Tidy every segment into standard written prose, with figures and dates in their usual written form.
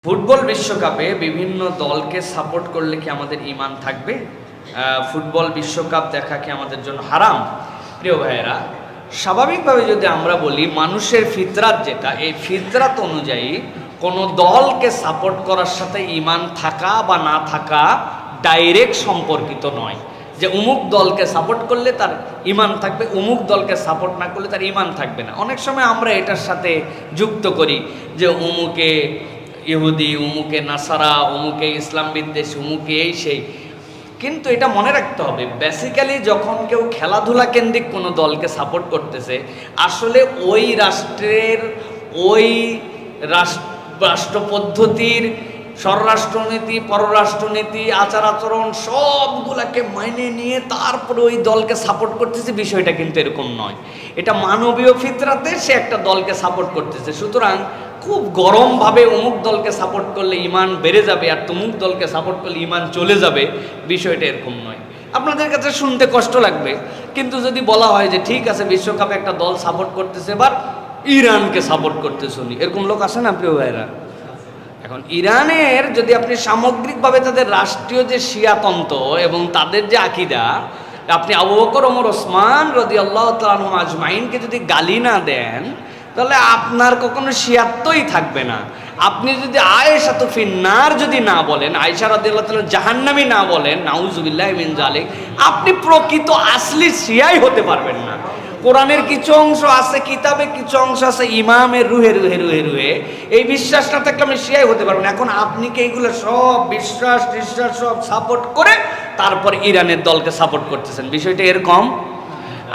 Football বিশ্বকাপে বিভিন্ন দলকে সাপোর্ট করলে কি আমাদের ঈমান থাকবে? ফুটবল বিশ্বকাপ দেখা কি আমাদের জন্য হারাম? প্রিয় ভাইয়েরা, স্বাভাবিকভাবে যদি আমরা বলি মানুষের ফিতরাত যেটা, এই ফিতরাত অনুযায়ী কোনো দলকে সাপোর্ট করার সাথে ঈমান থাকা বা না থাকা ডাইরেক্ট সম্পর্কিত নয়, যে অমুক দলকে সাপোর্ট করলে তার ঈমান থাকবে, অমুক দলকে সাপোর্ট না করলে তার ঈমান থাকবে না। অনেক সময় আমরা এটার সাথে যুক্ত করি যে অমুকে ইহুদি, অমুকে নাসারা, অমুকে ইসলাম বিদ্বেষ, অমুকে এই সেই। কিন্তু এটা মনে রাখতে হবে, বেসিক্যালি যখন কেউ খেলাধুলা কেন্দ্রিক কোনো দলকে সাপোর্ট করতেছে, আসলে ওই রাষ্ট্রের ওই রাষ্ট্রপদ্ধতির স্বরাষ্ট্রনীতি, পররাষ্ট্রনীতি, আচার আচরণ সবগুলাকে মাইনে নিয়ে তারপরে ওই দলকে সাপোর্ট করতেছে, বিষয়টা কিন্তু এরকম নয়। এটা মানবীয় ফিতরাতে সে একটা দলকে সাপোর্ট করতেছে। সুতরাং খুব গরমভাবে অমুক দলকে সাপোর্ট করলে ঈমান বেড়ে যাবে আর তমুক দলকে সাপোর্ট করলে ঈমান চলে যাবে, বিষয়টা এরকম নয়। আপনাদের কাছে শুনতে কষ্ট লাগবে, কিন্তু যদি বলা হয় যে ঠিক আছে বিশ্বকাপে একটা দল সাপোর্ট করতেছে, এবার ইরানকে সাপোর্ট করতে শুনি, এরকম লোক আসে না প্রিয় ভাইরা? এখন ইরানের যদি আপনি সামগ্রিকভাবে তাদের রাষ্ট্রীয় যে শিয়াতন্ত্র এবং তাদের যে আকিদা, আপনি আবু বকর, ওমর, ওসমান রাদিয়াল্লাহু তাআলা আনহুম আজমাইনকে যদি গালি না দেন, তাহলে আপনার কখনো শিয়াত্বই থাকবে না। আপনি যদি আয়েশা তো ফিন্নার যদি না বলেন, আয়েশা রাদিয়াল্লাহু তাআলা জাহান্নামী না বলেন, নাউজুবিল্লাহি মিন জালিক, আপনি প্রকৃত আসলি শিয়াই হতে পারবেন না। কোরআনের কিছু অংশ আছে, কিতাবে কিছু অংশ আছে ইমামের রুহে রুহে রুহে রুহে, এই বিশ্বাস না থাকলে আমি শিয়াই হতে পারবো না। এখন আপনি কি এইগুলো সব বিশ্বাস সব সাপোর্ট করে তারপর ইরানের দলকে সাপোর্ট করতেছেন? বিষয়টা এরকম।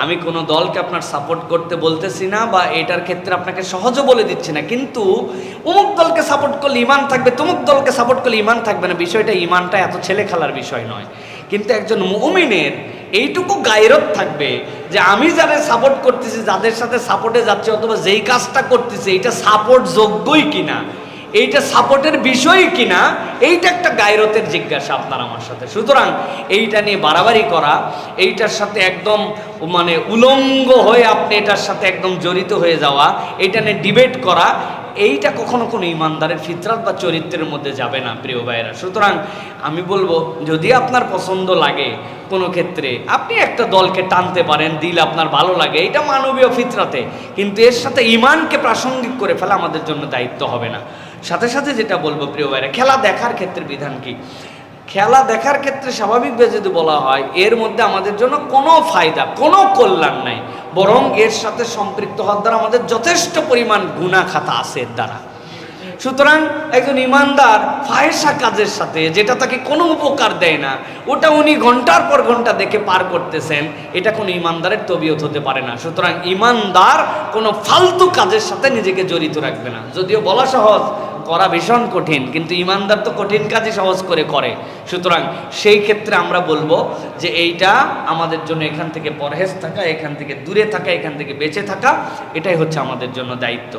আমি কোনো দলকে আপনার সাপোর্ট করতে বলতেছি না, বা এটার ক্ষেত্রে আপনাকে সহজও বলে দিচ্ছি না, কিন্তু অমুক দলকে সাপোর্ট করলে ঈমান থাকবে, তমুক দলকে সাপোর্ট করলে ঈমান থাকবে না, বিষয়টা ঈমানটা এত ছেলে খেলার বিষয় নয়। কিন্তু একজন মুমিনের এইটুকু গায়রত থাকবে যে আমি যাদের সাপোর্ট করতেছি, যাদের সাথে সাপোর্টে যাচ্ছে, অথবা যেই কাজটা করতেছি এইটা সাপোর্ট যোগ্যই কিনা, এইটা সাপোর্টের বিষয় কিনা, এইটা একটা গায়রতের জিজ্ঞাসা আপনার আমার সাথে। সুতরাং এইটা নিয়ে বাড়াবাড়ি করা, এইটার সাথে একদম উলঙ্গ হয়ে আপনি এটার সাথে একদম জড়িত হয়ে যাওয়া, এইটা নিয়ে ডিবেট করা, এইটা কখনো কোনো ইমানদারের ফিতরাত বা চরিত্রের মধ্যে যাবে না প্রিয় ভাইয়েরা। সুতরাং আমি বলবো, যদি আপনার পছন্দ লাগে কোনো ক্ষেত্রে, আপনি একটা দলকে টানতে পারেন, দিল আপনার ভালো লাগে, এটা মানবীয় ফিতরাতে, কিন্তু এর সাথে ঈমানকে প্রাসঙ্গিক করে ফেলা আমাদের জন্য দায়িত্ব হবে না। সাথে সাথে যেটা বলবো প্রিয় ভাইরা, খেলা দেখার ক্ষেত্রে বিধান কি? খেলা দেখার ক্ষেত্রে স্বাভাবিকভাবে যদি বলা হয়, এর মধ্যে আমাদের জন্য কোনো ফায়দা, কোনো কল্যাণ নাই, বরং এর সাথে সম্পৃক্ত হওয়ার দ্বারা আমাদের যথেষ্ট পরিমাণ গুনাহ খাতা আছে এর দ্বারা। সুতরাং একজন ইমানদার ফাহেসা কাজের সাথে, যেটা তাকে কোনো উপকার দেয় না, ওটা উনি ঘন্টার পর ঘন্টা দেখে পার করতেছেন, এটা কোনো ইমানদারের তবিয়ত হতে পারে না। সুতরাং ইমানদার কোনো ফালতু কাজের সাথে নিজেকে জড়িত রাখবে না। যদিও বলা সহজ, করা ভীষণ কঠিন, কিন্তু ইমানদার তো কঠিন কাজই সহজ করে করে। সুতরাং সেই ক্ষেত্রে আমরা বলবো যে এইটা আমাদের জন্য এখান থেকে পরহেজ থাকা, এখান থেকে দূরে থাকা, এখান থেকে বেঁচে থাকা, এটাই হচ্ছে আমাদের জন্য দায়িত্ব।